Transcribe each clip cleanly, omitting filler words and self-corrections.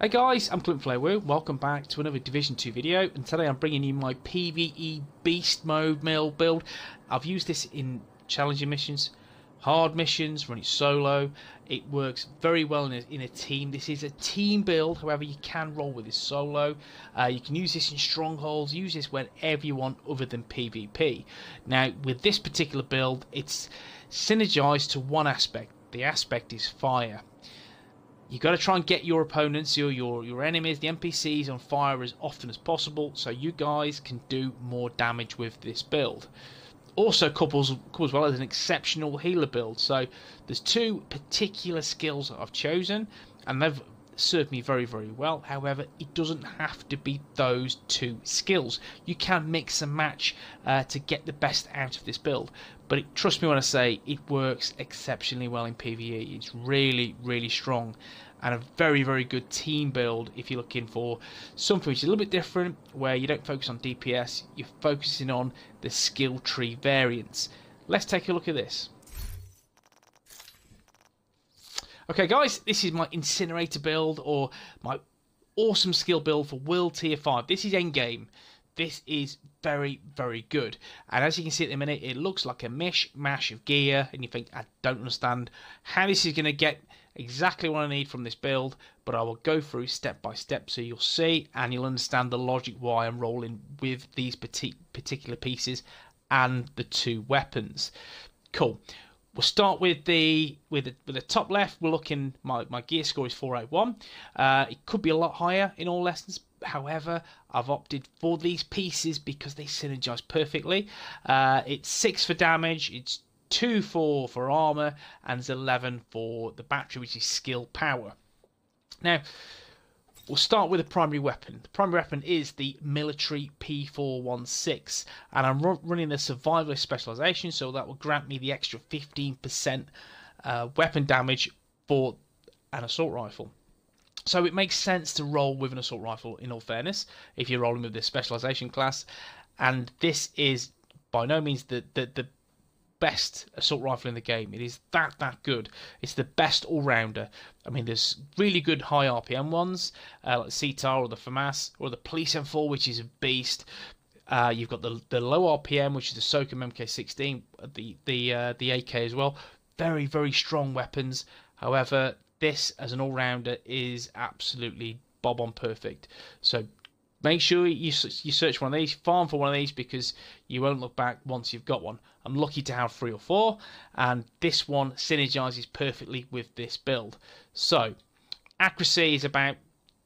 Hey guys, I'm Clint. Welcome back to another Division 2 video, and today I'm bringing you my PVE Beast Mode mill build. I've used this in challenging missions, hard missions, run it solo. It works very well in a team. This is a team build, however you can roll with this solo. You can use this in strongholds, use this whenever you want other than PvP. Now with this particular build, it's synergized to one aspect. The aspect is fire. You got to try and get your opponents, your enemies, the NPCs on fire as often as possible, so you guys can do more damage with this build. Also couples well as an exceptional healer build. So there's two particular skills that I've chosen, and they've served me very, very well. However, it doesn't have to be those two skills. You can mix and match to get the best out of this build. But trust me when I say it works exceptionally well in PvE. It's really, really strong and a very, very good team build if you're looking for something which is a little bit different, where you don't focus on DPS, you're focusing on the skill tree variants. Let's take a look at this. Okay guys, this is my incinerator build, or my awesome skill build for World Tier 5. This is endgame. This is very, very good. And as you can see at the minute, it looks like a mish-mash of gear, and you think, I don't understand how this is going to get exactly what I need from this build, but I will go through step by step so you'll see and you'll understand the logic why I'm rolling with these particular pieces and the two weapons. Cool. We'll start with the top left. We're looking, my gear score is 481. It could be a lot higher in all lessons. However, I've opted for these pieces because they synergize perfectly. It's 6 for damage, it's 2 for armor, and it's 11 for the battery, which is skill power. Now, we'll start with the primary weapon. The primary weapon is the military P416, and I'm running the survivalist specialization, so that will grant me the extra 15% weapon damage for an assault rifle. So it makes sense to roll with an assault rifle, in all fairness, if you're rolling with this specialization class. And this is by no means the best assault rifle in the game. It is that good. It's the best all-rounder. I mean, there's really good high RPM ones, like the CTAR or the FAMAS or the Police M4, which is a beast. You've got the low RPM, which is the SOCOM MK16, the AK as well. Very, very strong weapons. However, this as an all-rounder is absolutely bob-on perfect. So make sure you search for one of these, farm for one of these, because you won't look back once you've got one. I'm lucky to have 3 or 4, and this one synergizes perfectly with this build. So accuracy is about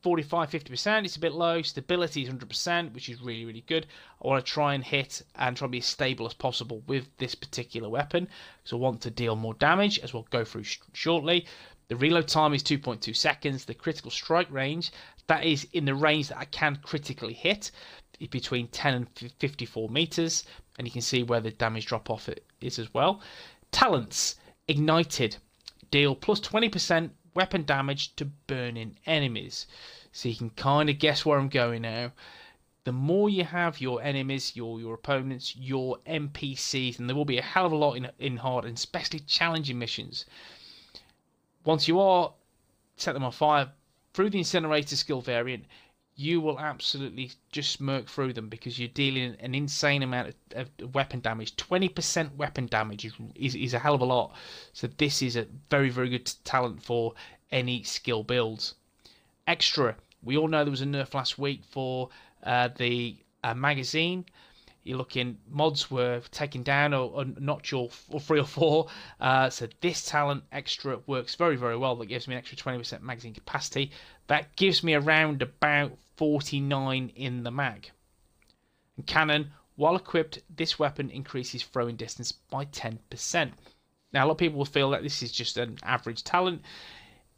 45-50%. It's a bit low. Stability is 100%, which is really, really good. I want to try and hit and try and be as stable as possible with this particular weapon, because I want to deal more damage, as we'll go through shortly. The reload time is 2.2 seconds. The critical strike range, that is in the range that I can critically hit, between 10 and 54 meters. And you can see where the damage drop off it is as well. Talents: ignited, deal plus 20% weapon damage to burning enemies. So you can kind of guess where I'm going now. The more you have your enemies, your opponents, your NPCs, and there will be a hell of a lot in hard and especially challenging missions. Once you are set them on fire through the incinerator skill variant, you will absolutely just smirk through them, because you're dealing an insane amount of weapon damage. 20% weapon damage is a hell of a lot. So this is a very, very good talent for any skill builds. Extra, we all know there was a nerf last week for the magazine. You're looking, mods were taken down or notch or 3 or 4. So this talent extra works very, very well. That gives me an extra 20% magazine capacity. That gives me around about 49 in the mag. And cannon, while equipped, this weapon increases throwing distance by 10%. Now a lot of people will feel that this is just an average talent.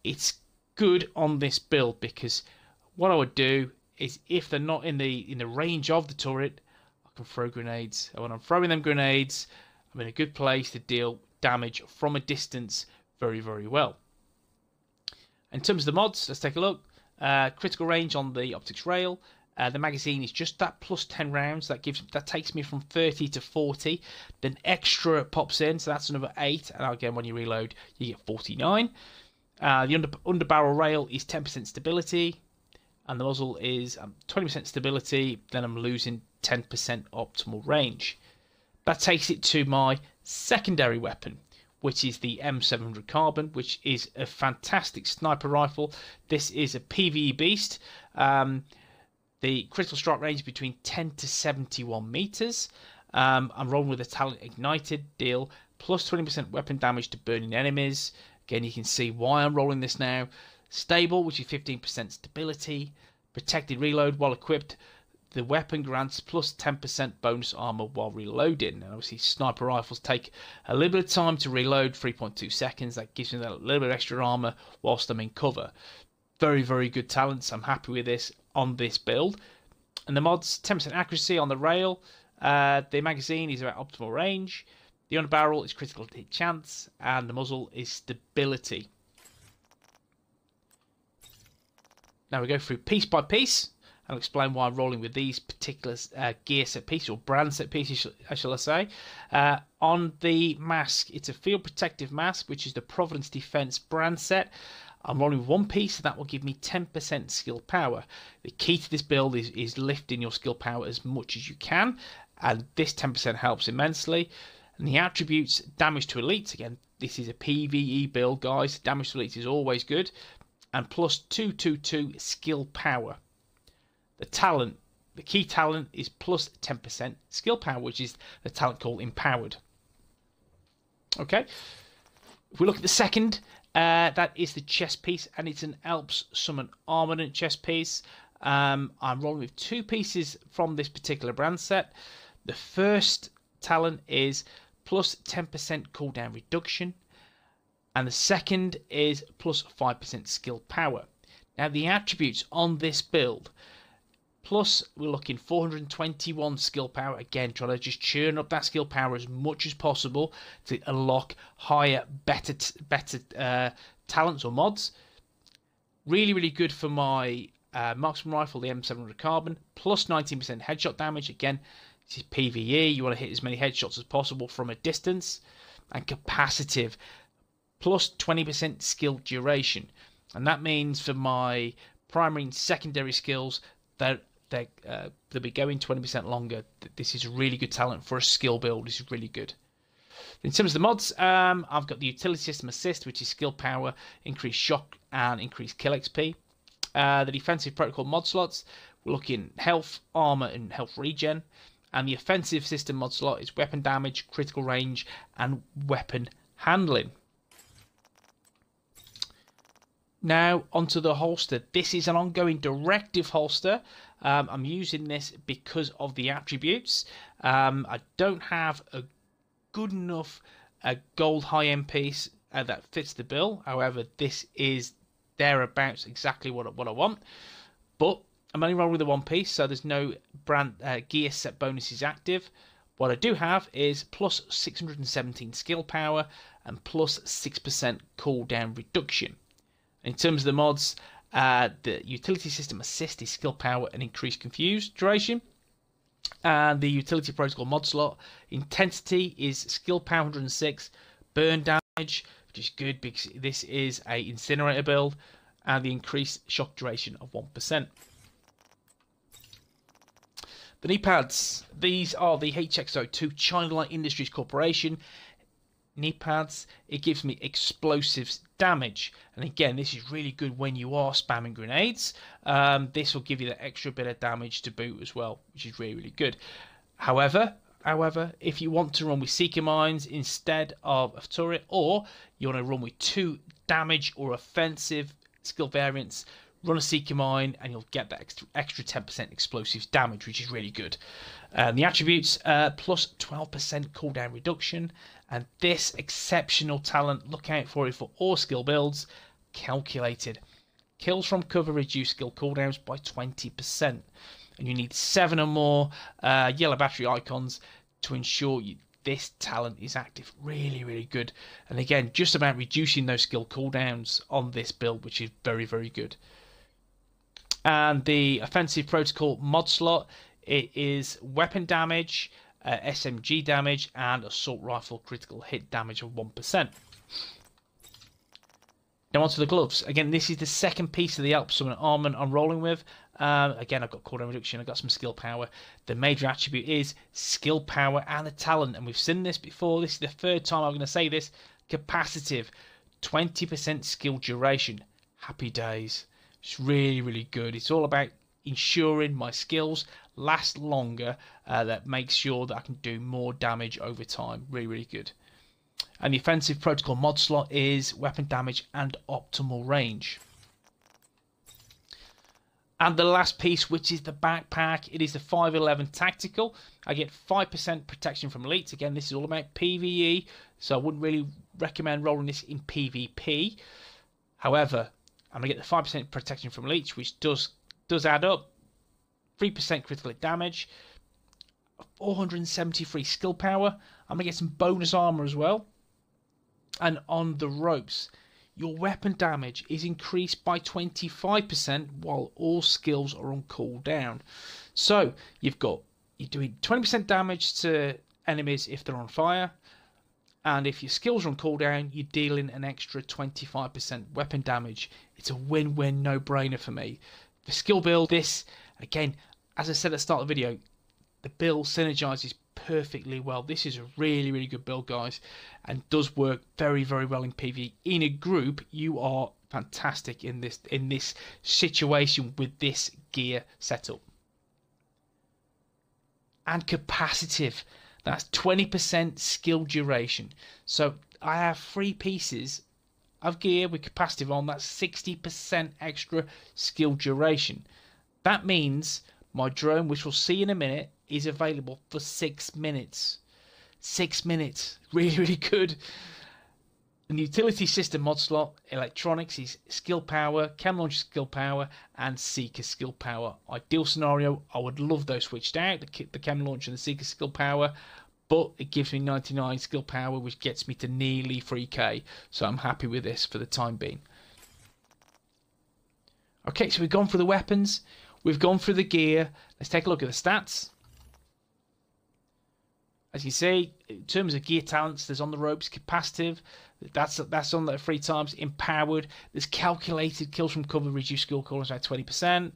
It's good on this build, because what I would do is, if they're not in the range of the turret, can throw grenades, and when I'm throwing them grenades, I'm in a good place to deal damage from a distance very, very well. In terms of the mods, let's take a look. Critical range on the optics rail. The magazine is just that plus 10 rounds. That takes me from 30 to 40. Then extra pops in, so that's another 8. And again, when you reload, you get 49. The underbarrel rail is 10% stability. and the muzzle is 20% stability, then I'm losing 10% optimal range. That takes it to my secondary weapon, which is the M700 Carbon, which is a fantastic sniper rifle. This is a PVE beast. The critical strike range is between 10 to 71 meters. I'm rolling with a talent ignited deal, plus 20% weapon damage to burning enemies. Again, you can see why I'm rolling this now. Stable, which is 15% stability. Protected reload while equipped. The weapon grants plus 10% bonus armor while reloading. And obviously, sniper rifles take a little bit of time to reload, 3.2 seconds. That gives me that little bit of extra armor whilst I'm in cover. Very, very good talents. I'm happy with this on this build. And the mods, 10% accuracy on the rail. The magazine is about optimal range. The underbarrel is critical hit chance. And the muzzle is stability. Now we go through piece by piece. I'll explain why I'm rolling with these particular gear set pieces, or brand set pieces, shall I say. On the mask, it's a field protective mask, which is the Providence Defense brand set. I'm rolling with one piece, and that will give me 10% skill power. The key to this build is lifting your skill power as much as you can, and this 10% helps immensely. And the attributes, damage to elites, again, this is a PVE build, guys. Damage to elites is always good. And plus 222 skill power. The talent, the key talent is plus 10% skill power, which is the talent called Empowered. Okay, if we look at the second, that is the chest piece, and it's an Alps Summon Armament chest piece. I'm rolling with two pieces from this particular brand set. The first talent is plus 10% cooldown reduction, and the second is plus 5% skill power. Now the attributes on this build, plus we're looking 421 skill power, again trying to just churn up that skill power as much as possible to unlock higher, better talents or mods. Really, really good for my marksman rifle, the M700 Carbon, plus 19% headshot damage. Again, this is PVE, you want to hit as many headshots as possible from a distance. And capacitive, plus 20% skill duration, and that means for my primary and secondary skills that they'll be going 20% longer. This is a really good talent for a skill build. This is really good. In terms of the mods, I've got the utility system assist, which is skill power, increased shock, and increased kill XP. The defensive protocol mod slots, we're looking health, armor, and health regen. And the offensive system mod slot is weapon damage, critical range, and weapon handling. Now onto the holster. This is an ongoing directive holster. I'm using this because of the attributes. I don't have a good enough gold high-end piece that fits the bill. However, this is thereabouts exactly what I want. But I'm only rolling with the one piece, so there's no brand gear set bonuses active. What I do have is plus 617 skill power and plus 6% cooldown reduction. In terms of the mods, the utility system assist is skill power and increased confused duration. And the utility protocol mod slot intensity is skill power 106, burn damage, which is good because this is a incinerator build, and the increased shock duration of 1%. The knee pads, these are the HXO2 China Light Industries Corporation knee pads. It gives me explosives damage, and again, this is really good when you are spamming grenades. This will give you that extra bit of damage to boot as well, which is really, really good. However, if you want to run with Seeker Mines instead of a turret, or you want to run with two damage or offensive skill variants, run a Seeker Mine and you'll get that extra 10% explosives damage, which is really good. The attributes, plus 12% cooldown reduction, and this exceptional talent, look out for it for all skill builds, calculated. Kills from cover reduce skill cooldowns by 20%, and you need 7 or more yellow battery icons to ensure this talent is active. Really, really good. And again, just about reducing those skill cooldowns on this build, which is very, very good. And the offensive protocol mod slot, it is weapon damage, SMG damage, and assault rifle critical hit damage of 1%. Now onto the gloves. Again, this is the second piece of the Alps Summon Armament I'm rolling with. Again, I've got cooldown reduction, I've got some skill power. The major attribute is skill power and a talent, and we've seen this before. This is the third time I'm going to say this. Capacitive, 20% skill duration. Happy days. It's really, really good. It's all about ensuring my skills last longer. That makes sure that I can do more damage over time. Really, really good. And the offensive protocol mod slot is weapon damage and optimal range. And the last piece, which is the backpack, it is the 511 tactical. I get 5% protection from elites. Again, this is all about PVE, so I wouldn't really recommend rolling this in PvP. However, I'm going to get the 5% protection from elites, which does add up. 3% critical hit damage, 473 skill power. I'm going to get some bonus armor as well. And on the ropes, your weapon damage is increased by 25% while all skills are on cooldown. So you're doing 20% damage to enemies if they're on fire, and if your skills are on cooldown, you're dealing an extra 25% weapon damage. It's a win-win, no-brainer for me. The skill build, this again, as I said at the start of the video, the build synergizes perfectly well. This is a really, really good build, guys, and does work very, very well in PvE. In a group, you are fantastic in this situation with this gear setup. And capacitive, that's 20% skill duration. So I have 3 pieces of gear with capacitive on. That's 60% extra skill duration. That means my drone, which we'll see in a minute, is available for 6 minutes. 6 minutes. Really, really good. The utility system mod slot, electronics is skill power, chem launcher skill power, and seeker skill power. Ideal scenario, I would love those switched out, the chem launcher and the seeker skill power, but it gives me 99 skill power, which gets me to nearly 3k. So I'm happy with this for the time being. Okay, so we've gone through the weapons, we've gone through the gear. Let's take a look at the stats. As you see, in terms of gear talents, there's on the ropes capacitive. That's on the 3 times. Empowered. There's calculated kills from cover, reduced skill cooldowns by 20%.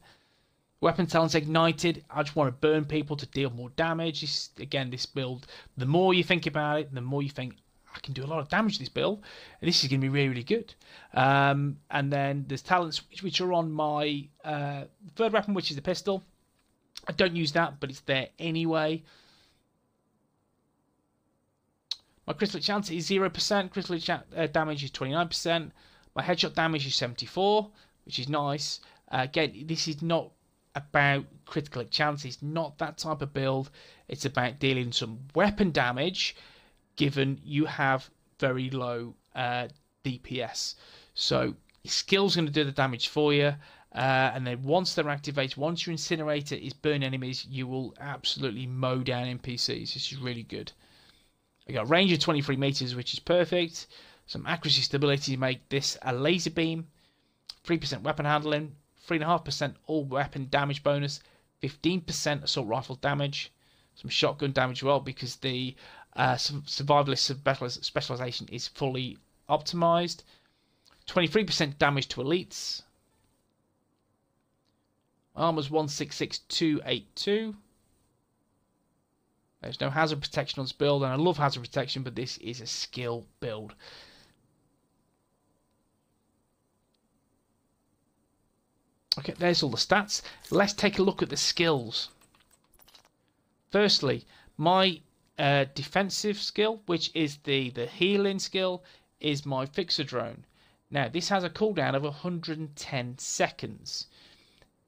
Weapon talents ignited. I just want to burn people to deal more damage. This build, the more you think about it, the more you think, I can do a lot of damage to this build, and this is going to be really, really good. And then there's talents which are on my third weapon, which is the pistol. I don't use that, but it's there anyway. My critical chance is 0%. Critical damage is 29%. My headshot damage is 74%, which is nice. Again, this is not about critical chance. It's not that type of build. It's about dealing some weapon damage, given you have very low DPS. So your skill's going to do the damage for you. And then once they're activated, once your incinerator is burn enemies, you will absolutely mow down NPCs. This is really good. I got a range of 23 meters, which is perfect. Some accuracy stability to make this a laser beam. 3% weapon handling. 3.5% all weapon damage bonus. 15% assault rifle damage. Some shotgun damage as well, because the survivalist specialization is fully optimized. 23% damage to elites. Armor's 166282. There's no hazard protection on this build, and I love hazard protection, but this is a skill build. Okay, there's all the stats. Let's take a look at the skills. Firstly, my defensive skill, which is the healing skill, is my fixer drone. Now, this has a cooldown of 110 seconds.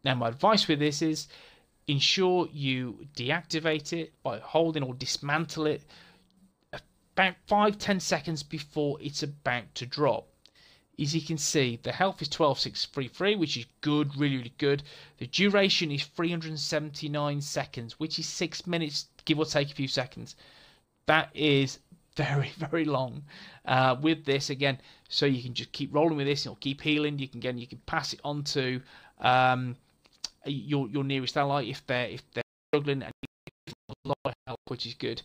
Now, my advice with this is ensure you deactivate it by holding or dismantle it about 5-10 seconds before it's about to drop. As you can see, the health is 12,633, which is good, really, really good. The duration is 379 seconds, which is 6 minutes, give or take a few seconds. That is very, very long with this, again, so you can just keep rolling with this, it'll keep healing. You can pass it on to your nearest ally if they're struggling, and a lot of help, which is good.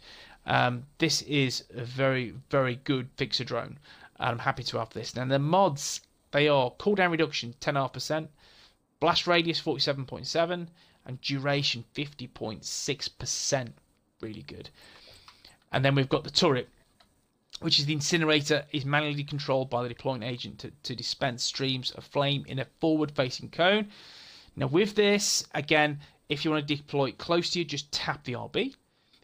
This is a very, very good fixer drone, and I'm happy to have this. Now the mods, they are cooldown reduction 10.5%, Blast radius 47.7 and duration 50.6%. Really good. And then we've got the turret, which is the incinerator, is manually controlled by the deploying agent to dispense streams of flame in a forward-facing cone. Now with this, again, if you want to deploy it close to you, just tap the RB.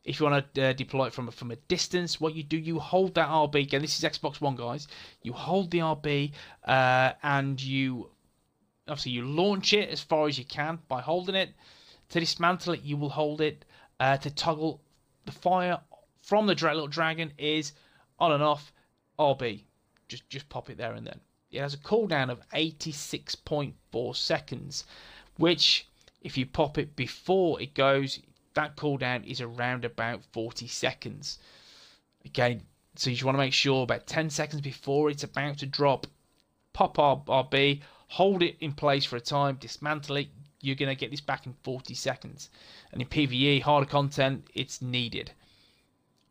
If you want to deploy it from a distance, what you do, you hold that RB. Again, this is Xbox One, guys. You hold the RB and you obviously you launch it as far as you can by holding it. To dismantle it, you will hold it. To toggle the fire from the little dragon is on and off RB. Just pop it there and then. It has a cooldown of 86.4 seconds, which if you pop it before it goes, that cooldown is around about 40 seconds. Again, so you just want to make sure about 10 seconds before it's about to drop, pop RB, hold it in place for a time, dismantle it. You're going to get this back in 40 seconds. And in PVE, harder content, it's needed.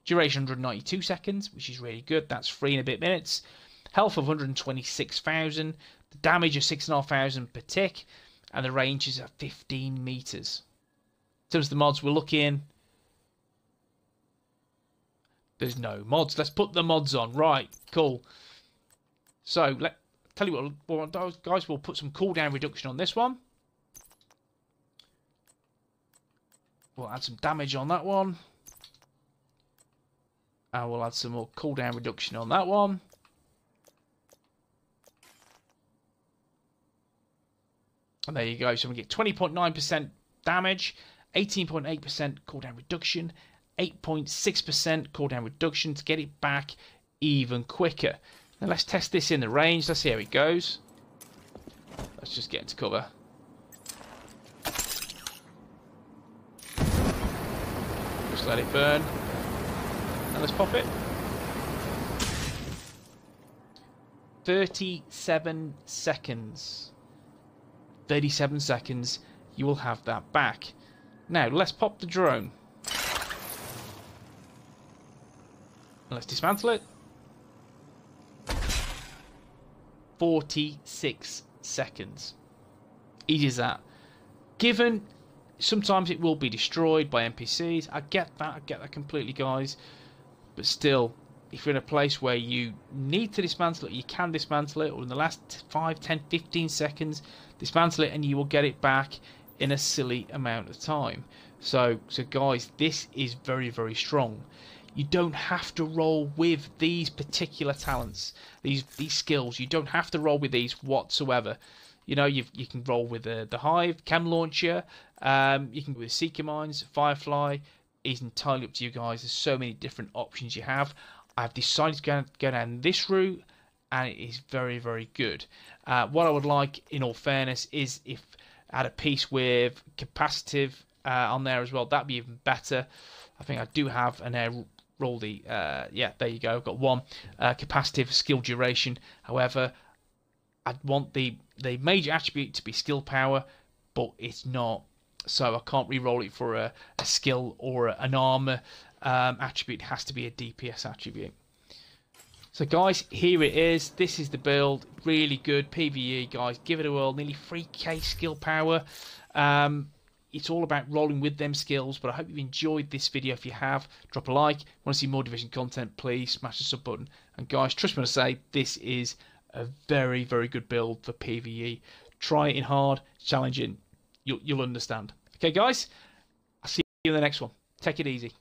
Duration 192 seconds, which is really good. That's 3 and a bit minutes. Health of 126,000. The damage of 6,500 per tick. And the range is at 15 meters. In terms of the mods, we're looking. There's no mods. Let's put the mods on. Right, cool. So, tell you what, guys, we'll put some cooldown reduction on this one. We'll add some damage on that one. And we'll add some more cooldown reduction on that one. And there you go. So we get 20.9% damage, 18.8% cooldown reduction, 8.6% cooldown reduction to get it back even quicker. Now let's test this in the range. Let's see how it goes. Let's just get into cover. Just let it burn. And let's pop it. 37 seconds. 37 seconds, you will have that back. Now, let's pop the drone. Let's dismantle it. 46 seconds. Easy as that. Given sometimes it will be destroyed by NPCs. I get that completely, guys. But still, if you're in a place where you need to dismantle it, you can dismantle it, or in the last 5, 10, 15 seconds, dismantle it and you will get it back in a silly amount of time. So guys, this is very, very strong. You don't have to roll with these particular talents, these skills. You don't have to roll with these whatsoever. You know, you can roll with the Hive, Chem Launcher, you can go with Seeker Mines, Firefly. It's entirely up to you guys. There's so many different options you have. I've decided to go down this route, and it is very, very good. What I would like, in all fairness, is if I had a piece with capacitive on there as well. That'd be even better. I think I do have an air roll the yeah, there you go. I've got one capacitive skill duration. However, I'd want the major attribute to be skill power, but it's not. So I can't re-roll it for a skill or an armor attribute. It has to be a DPS attribute. So guys, here it is. This is the build. Really good PvE, guys. Give it a whirl. Nearly 3k skill power. It's all about rolling with them skills, but I hope you've enjoyed this video. If you have, drop a like. Want to see more Division content, please smash the sub button. And guys, trust me when I say this is a very, very good build for PvE. Try it in hard, challenging. You'll understand. Okay, guys, I'll see you in the next one. Take it easy.